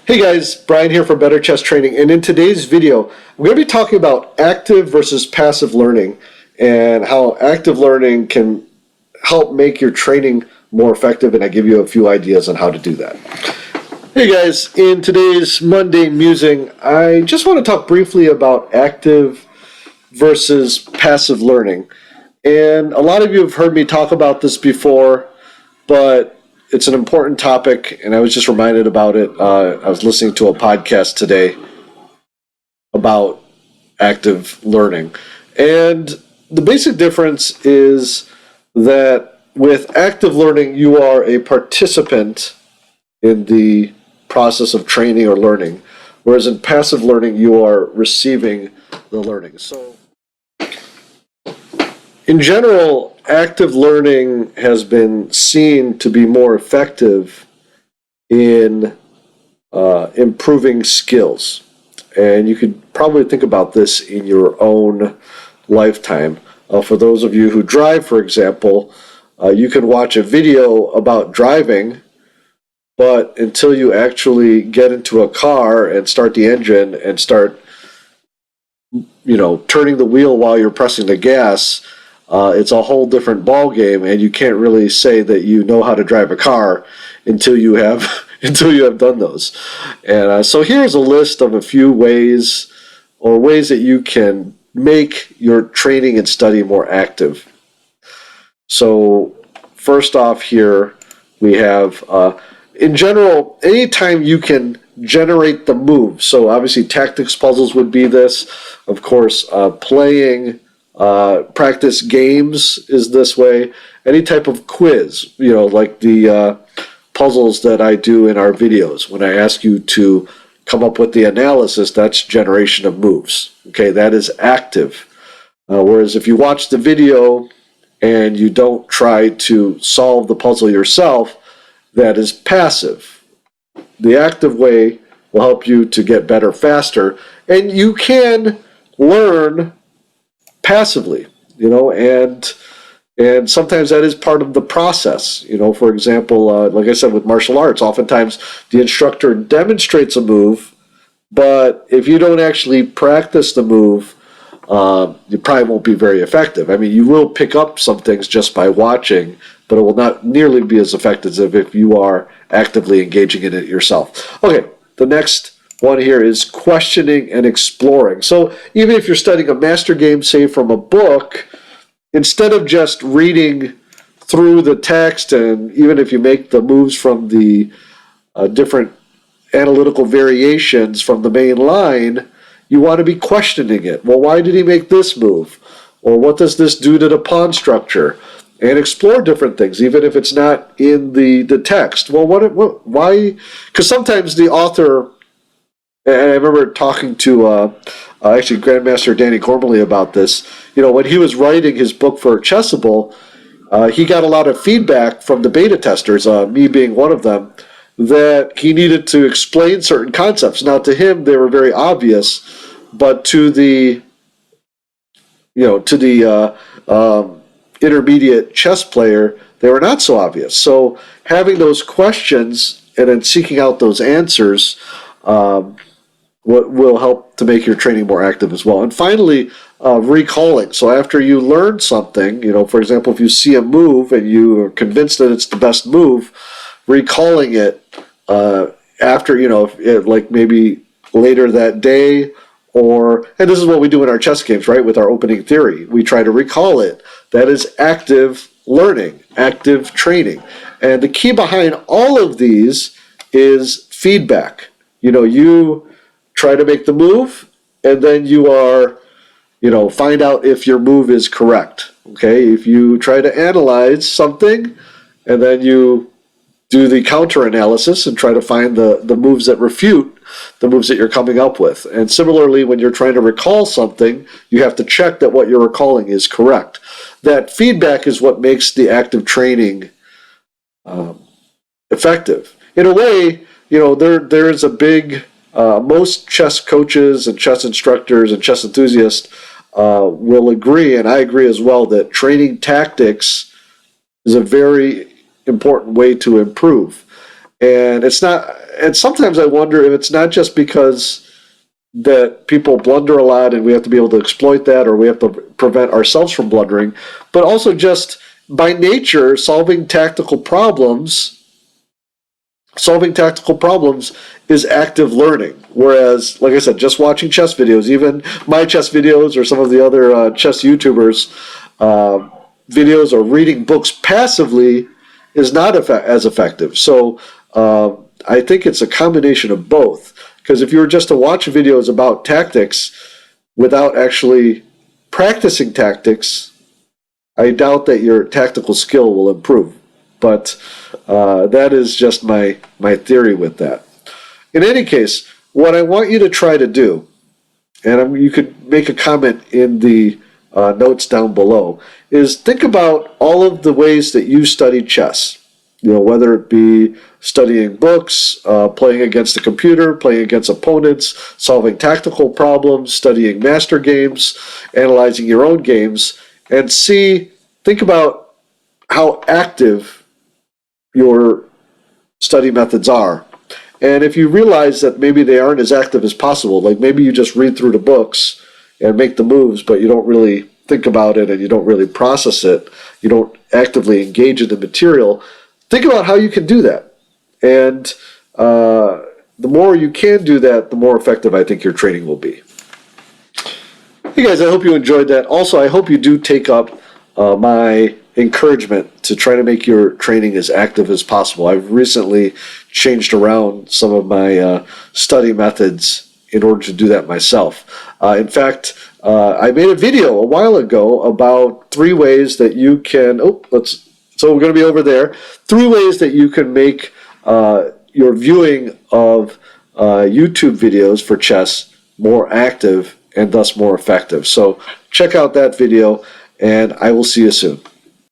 Hey guys, Brian here from Better Chess Training, and in today's video, I'm going to be talking about active versus passive learning and how active learning can help make your training more effective, and I give you a few ideas on how to do that. Hey guys, in today's Monday Musing, I just want to talk briefly about active versus passive learning. And a lot of you have heard me talk about this before, but it's an important topic, and I was just reminded about it. I was listening to a podcast today about active learning. And the basic difference is that with active learning, you are a participant in the process of training or learning, whereas in passive learning, you are receiving the learning. So, in general, active learning has been seen to be more effective in improving skills. And you could probably think about this in your own lifetime. For those of you who drive, for example, you can watch a video about driving, but until you actually get into a car and start the engine and start, turning the wheel while you're pressing the gas, it's a whole different ball game, and you can't really say that you know how to drive a car until you have done those. And so here's a list of a few ways that you can make your training and study more active. So first off here, we have, in general, anytime you can generate the move. So obviously tactics puzzles would be this. Of course, playing practice games is this way. Any type of quiz, like the puzzles that I do in our videos. When I ask you to come up with the analysis, that's generation of moves. Okay, that is active. Whereas if you watch the video and you don't try to solve the puzzle yourself, that is passive. The active way will help you to get better faster, and you can learn passively, and sometimes that is part of the process. For example, like I said, with martial arts, oftentimes the instructor demonstrates a move, but if you don't actually practice the move, you probably won't be very effective. I mean, you will pick up some things just by watching, but it will not nearly be as effective as if you are actively engaging in it yourself. Okay, the next one here is questioning and exploring. So even if you're studying a master game, say from a book, instead of just reading through the text, and even if you make the moves from the different analytical variations from the main line, you want to be questioning it. Well, why did he make this move? Or what does this do to the pawn structure? And explore different things, even if it's not in the text. Well, why? Because sometimes the author, and I remember talking to actually Grandmaster Danny Gormley about this. When he was writing his book for Chessable, he got a lot of feedback from the beta testers, me being one of them, that he needed to explain certain concepts. Now, to him, they were very obvious, but to the intermediate chess player, they were not so obvious. So having those questions and then seeking out those answers will help to make your training more active as well. And finally, recalling. So after you learn something, for example, if you see a move and you are convinced that it's the best move, recalling it after, like maybe later that day, and this is what we do in our chess games, right, with our opening theory. We try to recall it. That is active learning, active training. And the key behind all of these is feedback. You try to make the move, and then you are, find out if your move is correct. Okay, if you try to analyze something, and then you do the counter analysis and try to find the moves that refute the moves that you're coming up with. And similarly, when you're trying to recall something, you have to check that what you're recalling is correct. That feedback is what makes the active training effective. In a way, there is a big, most chess coaches and chess instructors and chess enthusiasts will agree, and I agree as well, that training tactics is a very important way to improve. And it's not, and sometimes I wonder if it's not just because that people blunder a lot and we have to be able to exploit that, or we have to prevent ourselves from blundering, but also just by nature, solving tactical problems is active learning. Whereas, like I said, just watching chess videos, even my chess videos or some of the other chess YouTubers' videos, or reading books passively, is not as effective. So I think it's a combination of both. Because if you were just to watch videos about tactics without actually practicing tactics, I doubt that your tactical skill will improve. But that is just my theory with that. In any case, what I want you to try to do, and you could make a comment in the notes down below, is think about all of the ways that you studied chess. Whether it be studying books, playing against the computer, playing against opponents, solving tactical problems, studying master games, analyzing your own games, and think about how active your study methods are. And if you realize that maybe they aren't as active as possible, like maybe you just read through the books and make the moves, but you don't really think about it and you don't really process it, you don't actively engage in the material, think about how you can do that. And the more you can do that, the more effective I think your training will be. Hey guys, I hope you enjoyed that. Also, I hope you do take up my encouragement to try to make your training as active as possible. I've recently changed around some of my study methods in order to do that myself. In fact, I made a video a while ago about 3 ways that you can, so we're going to be over there, 3 ways that you can make your viewing of YouTube videos for chess more active and thus more effective. So check out that video, and I will see you soon.